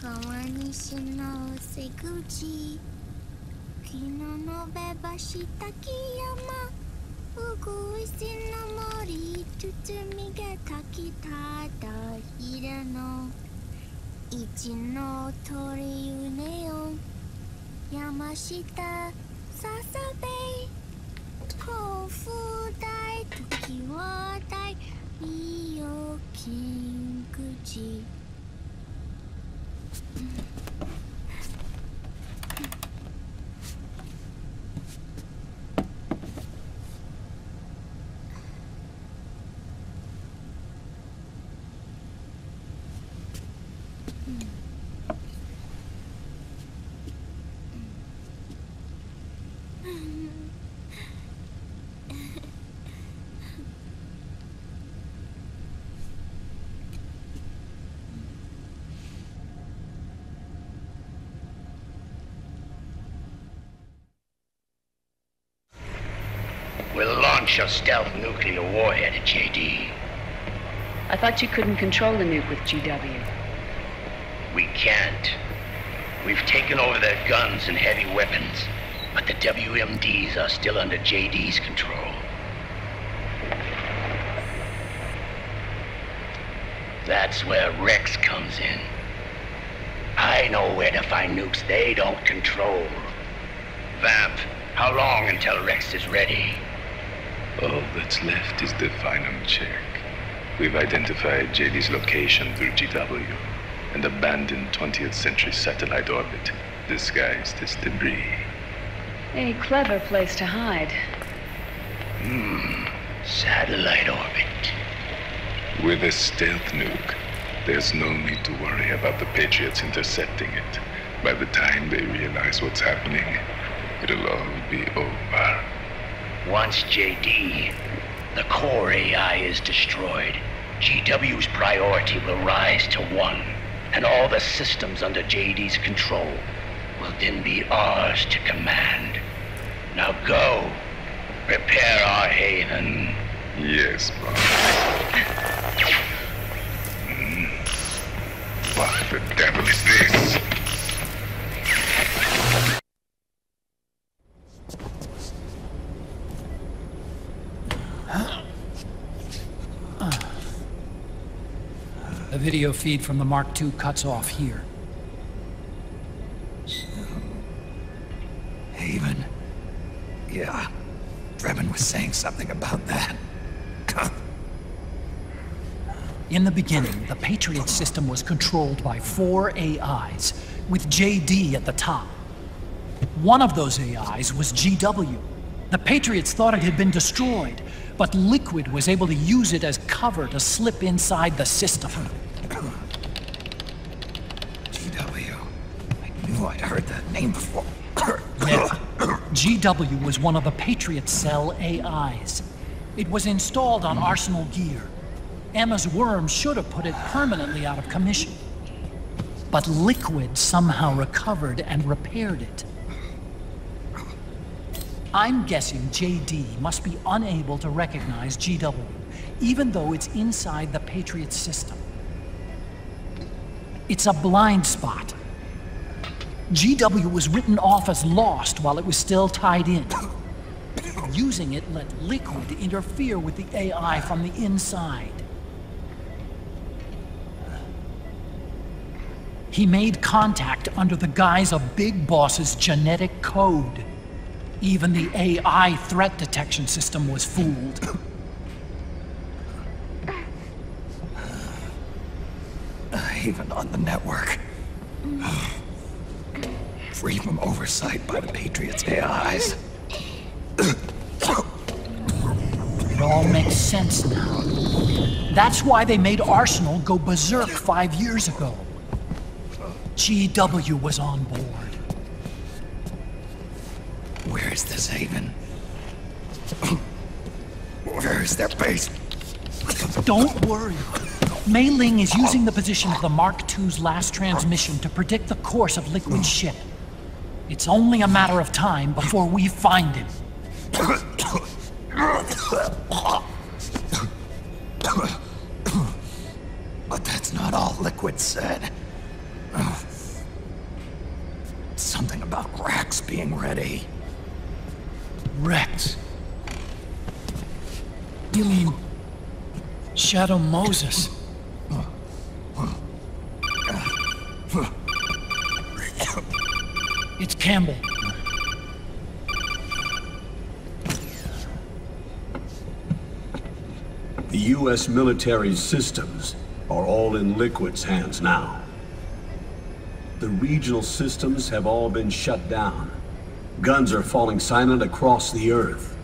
川西の瀬口昨日のべばした木山うぐいすの森包みが炊きただひらの一の鳥ゆねを山下ささべ甲府大時は大利用金口We'll launch a stealth nuclear warhead at JD. I thought you couldn't control the nuke with GW. We can't. We've taken over their guns and heavy weapons, but the WMDs are still under JD's control. That's where Rex comes in. I know where to find nukes they don't control. Vamp, how long until Rex is ready? All that's left is the final check. We've identified JD's location through GW, an abandoned 20th century satellite orbit disguised as debris. A clever place to hide. Satellite orbit. With a stealth nuke, there's no need to worry about the Patriots intercepting it. By the time they realize what's happening, it'll all be over. Once JD, the core AI is destroyed, GW's priority will rise to 1, and all the systems under JD's control will then be ours to command. Now go, prepare our haven. Yes, boss. What the devil is this? The video feed from the Mark II cuts off here. Haven? Yeah. Drebin was saying something about that. In the beginning, the Patriot system was controlled by 4 AIs, with JD at the top. One of those AIs was GW. The Patriots thought it had been destroyed, but Liquid was able to use it as cover to slip inside the system. GW. I knew I'd heard that name before. Yeah. GW was one of the Patriot Cell AIs. It was installed on Arsenal gear. Emma's worm should have put it permanently out of commission. But Liquid somehow recovered and repaired it. I'm guessing JD must be unable to recognize GW, even though it's inside the Patriot system. It's a blind spot. GW was written off as lost while it was still tied in. Using it let Liquid interfere with the AI from the inside. He made contact under the guise of Big Boss's genetic code. Even the AI threat detection system was fooled. Even on the network. Free from oversight by the Patriots' AIs. It all makes sense now. That's why they made Arsenal go berserk 5 years ago. GW was on board. Where is this haven? Where is their base? Don't worry. Mei Ling is using the position of the Mark II's last transmission to predict the course of Liquid's ship. It's only a matter of time before we find him. But that's not all Liquid said. being ready. Rex. You mean... Shadow Moses? It's Campbell. The U.S. military's systems are all in Liquid's hands now. The regional systems have all been shut down. Guns are falling silent across the Earth.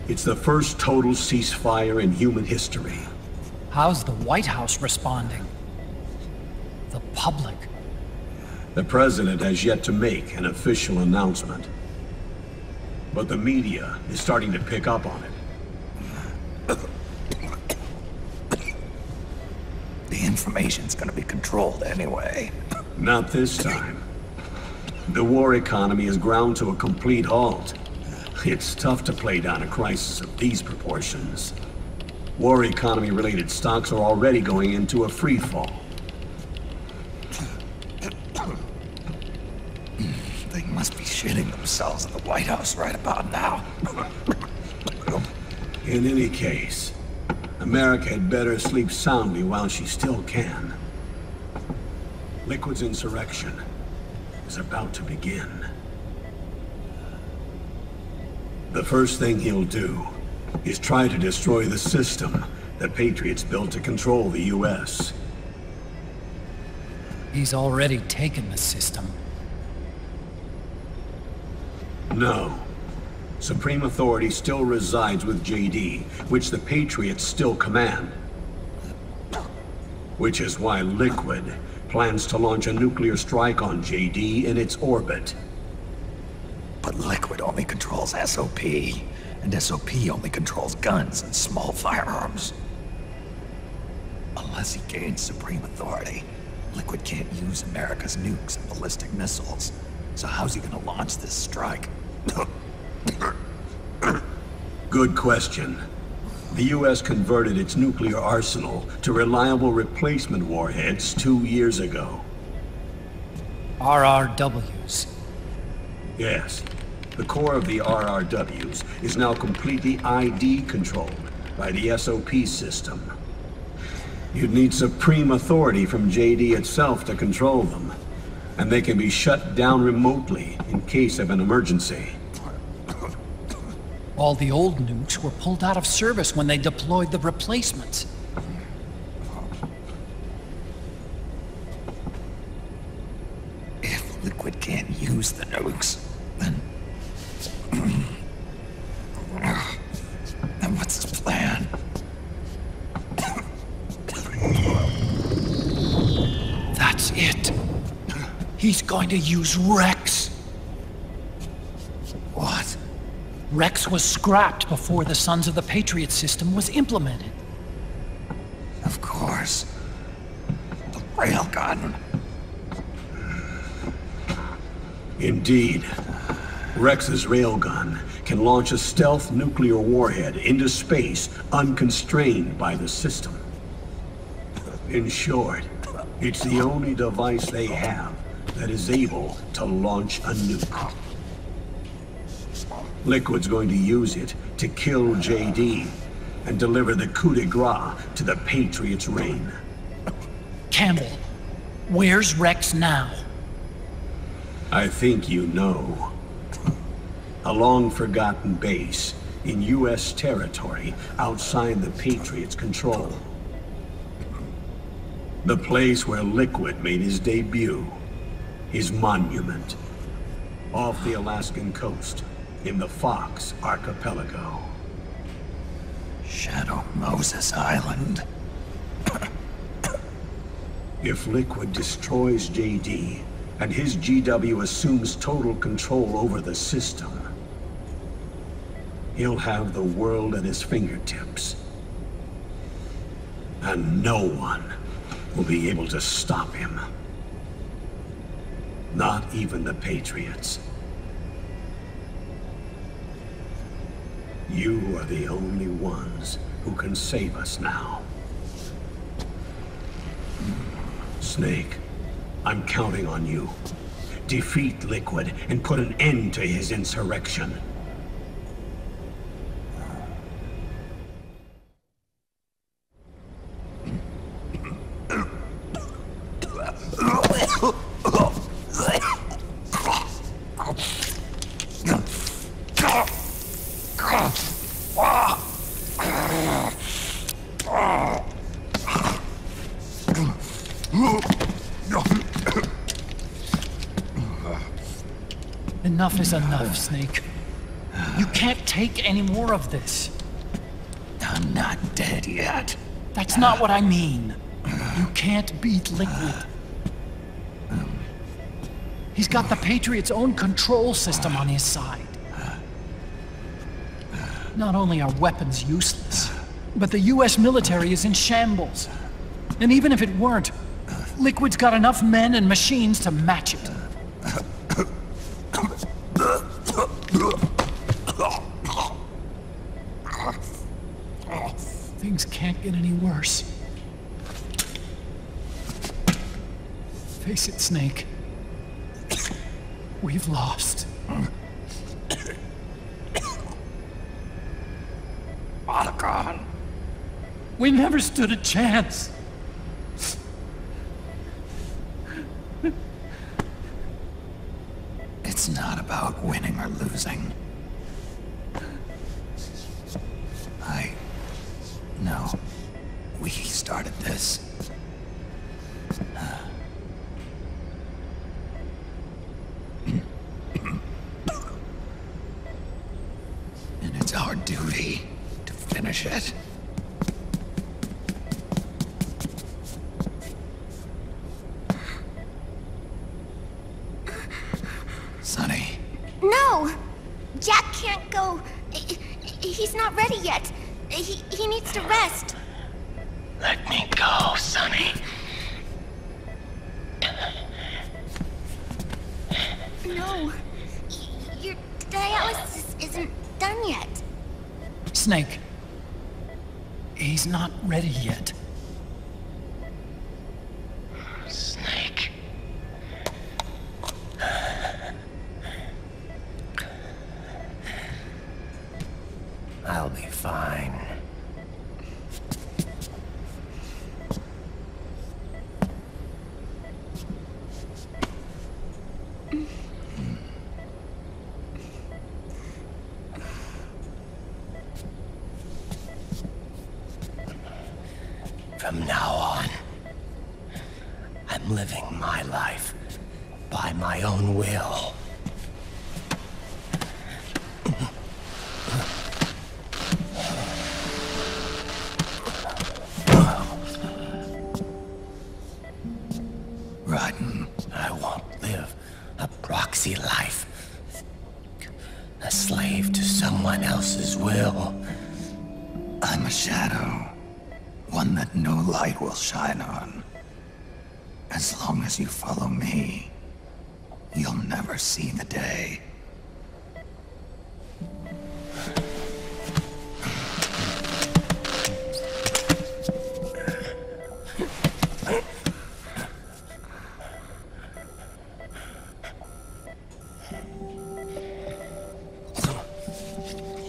It's the first total ceasefire in human history. How's the White House responding? The public? The President has yet to make an official announcement. But the media is starting to pick up on it. The information's gonna be controlled anyway. Not this time. The war economy is ground to a complete halt. It's tough to play down a crisis of these proportions. War economy-related stocks are already going into a free fall. They must be shitting themselves in the White House right about now. In any case, America had better sleep soundly while she still can. Liquid's insurrection is about to begin. The first thing he'll do is try to destroy the system that Patriots built to control the U.S. He's already taken the system. No. Supreme authority still resides with JD, which the Patriots still command. Which is why Liquid plans to launch a nuclear strike on JD in its orbit. But Liquid only controls SOP, and SOP only controls guns and small firearms. Unless he gains supreme authority, Liquid can't use America's nukes and ballistic missiles. So how's he gonna launch this strike? Good question. The U.S. converted its nuclear arsenal to reliable replacement warheads 2 years ago. RRWs. Yes. The core of the RRWs is now completely ID controlled by the SOP system. You'd need supreme authority from JD itself to control them, and they can be shut down remotely in case of an emergency. All the old nukes were pulled out of service when they deployed the replacements. If Liquid can't use the nukes, then what's his plan? That's it. He's going to use Rex. What? Rex was scrapped before the Sons of the Patriot system was implemented. Of course. The railgun. Indeed. Rex's railgun can launch a stealth nuclear warhead into space unconstrained by the system. In short, it's the only device they have that is able to launch a nuke. Liquid's going to use it to kill JD and deliver the coup de grace to the Patriots' reign. Campbell, where's Rex now? I think you know. A long-forgotten base in U.S. territory outside the Patriots' control. The place where Liquid made his debut, his monument, off the Alaskan coast in the Fox Archipelago. Shadow Moses Island. If Liquid destroys JD and his GW assumes total control over the system, he'll have the world at his fingertips. And no one will be able to stop him. Not even the Patriots. You are the only ones who can save us now. Snake, I'm counting on you. defeat Liquid and put an end to his insurrection. Enough is enough, Snake. You can't take any more of this. I'm not dead yet. That's not what I mean. You can't beat Liquid. He's got the Patriots' own control system on his side. Not only are weapons useless, but the US military is in shambles. And even if it weren't, Liquid's got enough men and machines to match it. Things can't get any worse. Face it, Snake. We've lost. All gone. We never stood a chance. It's not about winning or losing. No. We started this. And it's our duty to finish it. Sonny. No! Jack can't go. He's not ready yet. He needs to rest. Let me go, Sonny. No. Your dialysis isn't done yet. Snake. He's not ready yet. Snake. I'll be fine. From now on, I'm living my life by my own will. Raiden. I won't live a proxy life. A slave to someone else's will. I'm a shadow. One that no light will shine on. As long as you follow me, you'll never see the day.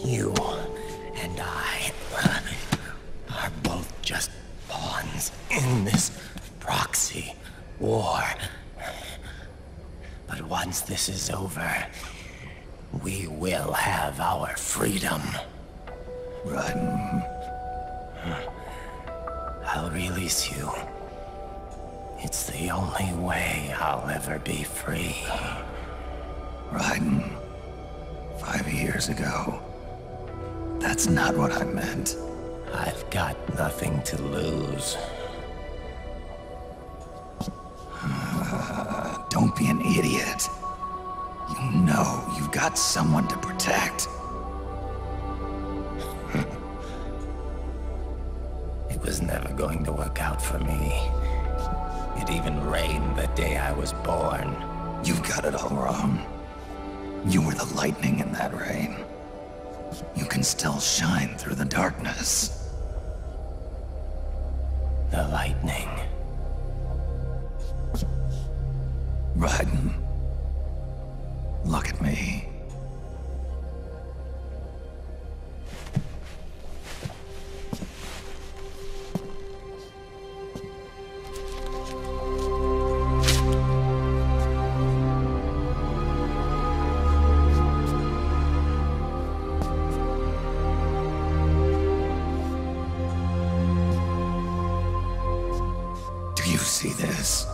You and I are both just pawns in this proxy war. But once this is over, we will have our freedom. Raiden. I'll release you. It's the only way I'll ever be free. Raiden. 5 years ago. That's not what I meant. I've got nothing to lose. Don't be an idiot. You know you've got someone to protect. It was never going to work out for me. It even rained the day I was born. You've got it all wrong. You were the lightning in that rain. You can still shine through the darkness. The lightning. Raiden, Look at me. Do you see this?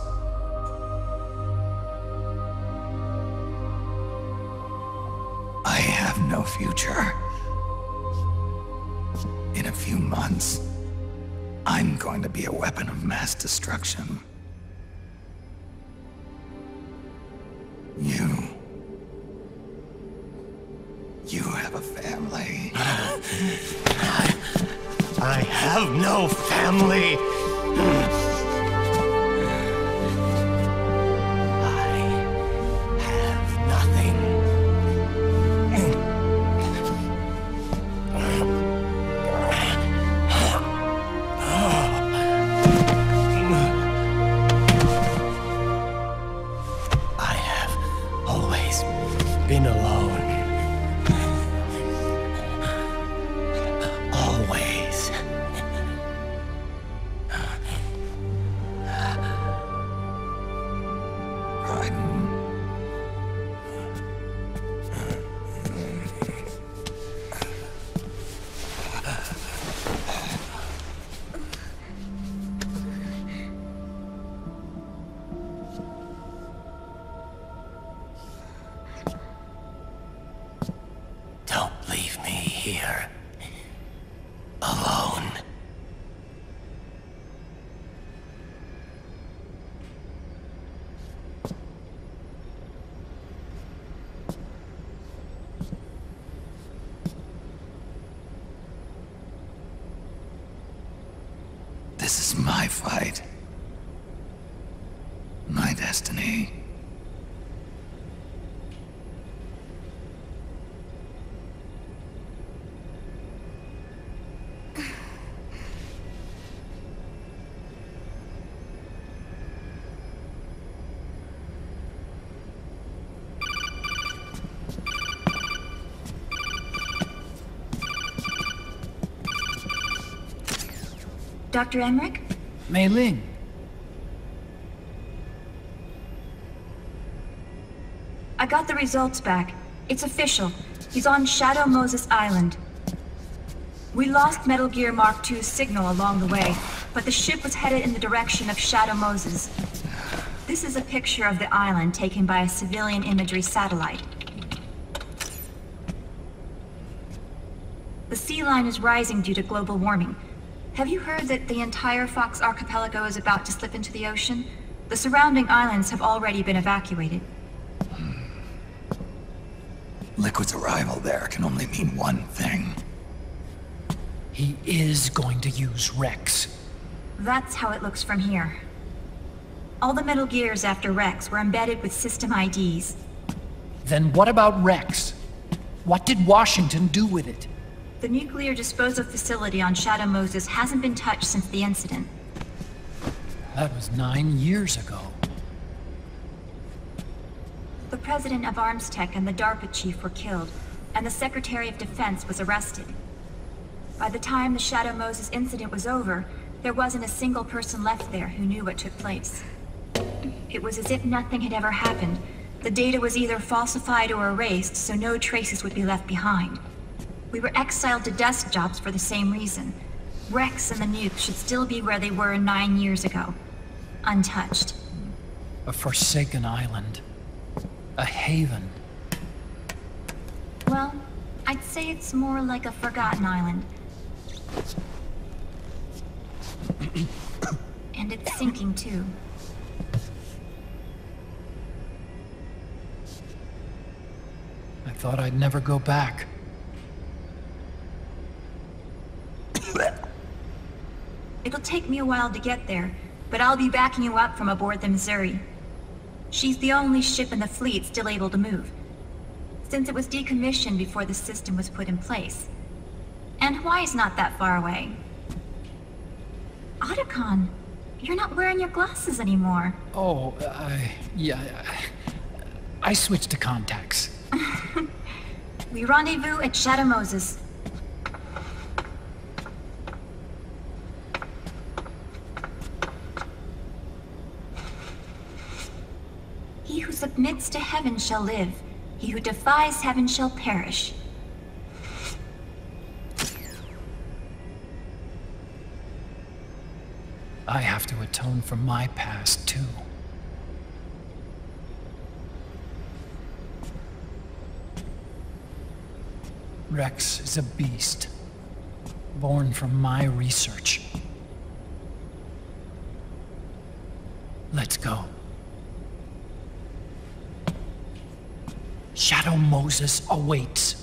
I have no future. In a few months, I'm going to be a weapon of mass destruction. You have a family. I have no family. Been alone. Always. Raiden. Don't leave me here. Alone. This is my fight. My destiny. Dr. Emmerich? Mei Ling. I got the results back. It's official. He's on Shadow Moses Island. We lost Metal Gear Mark II's signal along the way, but the ship was headed in the direction of Shadow Moses. This is a picture of the island taken by a civilian imagery satellite. The sea line is rising due to global warming. Have you heard that the entire Fox archipelago is about to slip into the ocean? The surrounding islands have already been evacuated. Liquid's arrival there can only mean one thing. He is going to use Rex. That's how it looks from here. All the Metal Gears after Rex were embedded with system IDs. Then what about Rex? What did Washington do with it? The nuclear disposal facility on Shadow Moses hasn't been touched since the incident. That was 9 years ago. The president of Armstech and the DARPA chief were killed, and the Secretary of Defense was arrested. By the time the Shadow Moses incident was over, there wasn't a single person left there who knew what took place. It was as if nothing had ever happened. The data was either falsified or erased, so no traces would be left behind. We were exiled to desk jobs for the same reason. Rex and the nuke should still be where they were 9 years ago. Untouched. A forsaken island. A haven. Well, I'd say it's more like a forgotten island. And it's sinking too. I thought I'd never go back. It'll take me a while to get there, but I'll be backing you up from aboard the Missouri. She's the only ship in the fleet still able to move, since it was decommissioned before the system was put in place. And Hawaii's not that far away. Otacon, you're not wearing your glasses anymore. Oh, yeah. I switched to contacts. We rendezvous at Shadow Moses. He who submits to heaven shall live. He who defies heaven shall perish. I have to atone for my past, too. Rex is a beast, born from my research. Let's go. Shadow Moses awaits.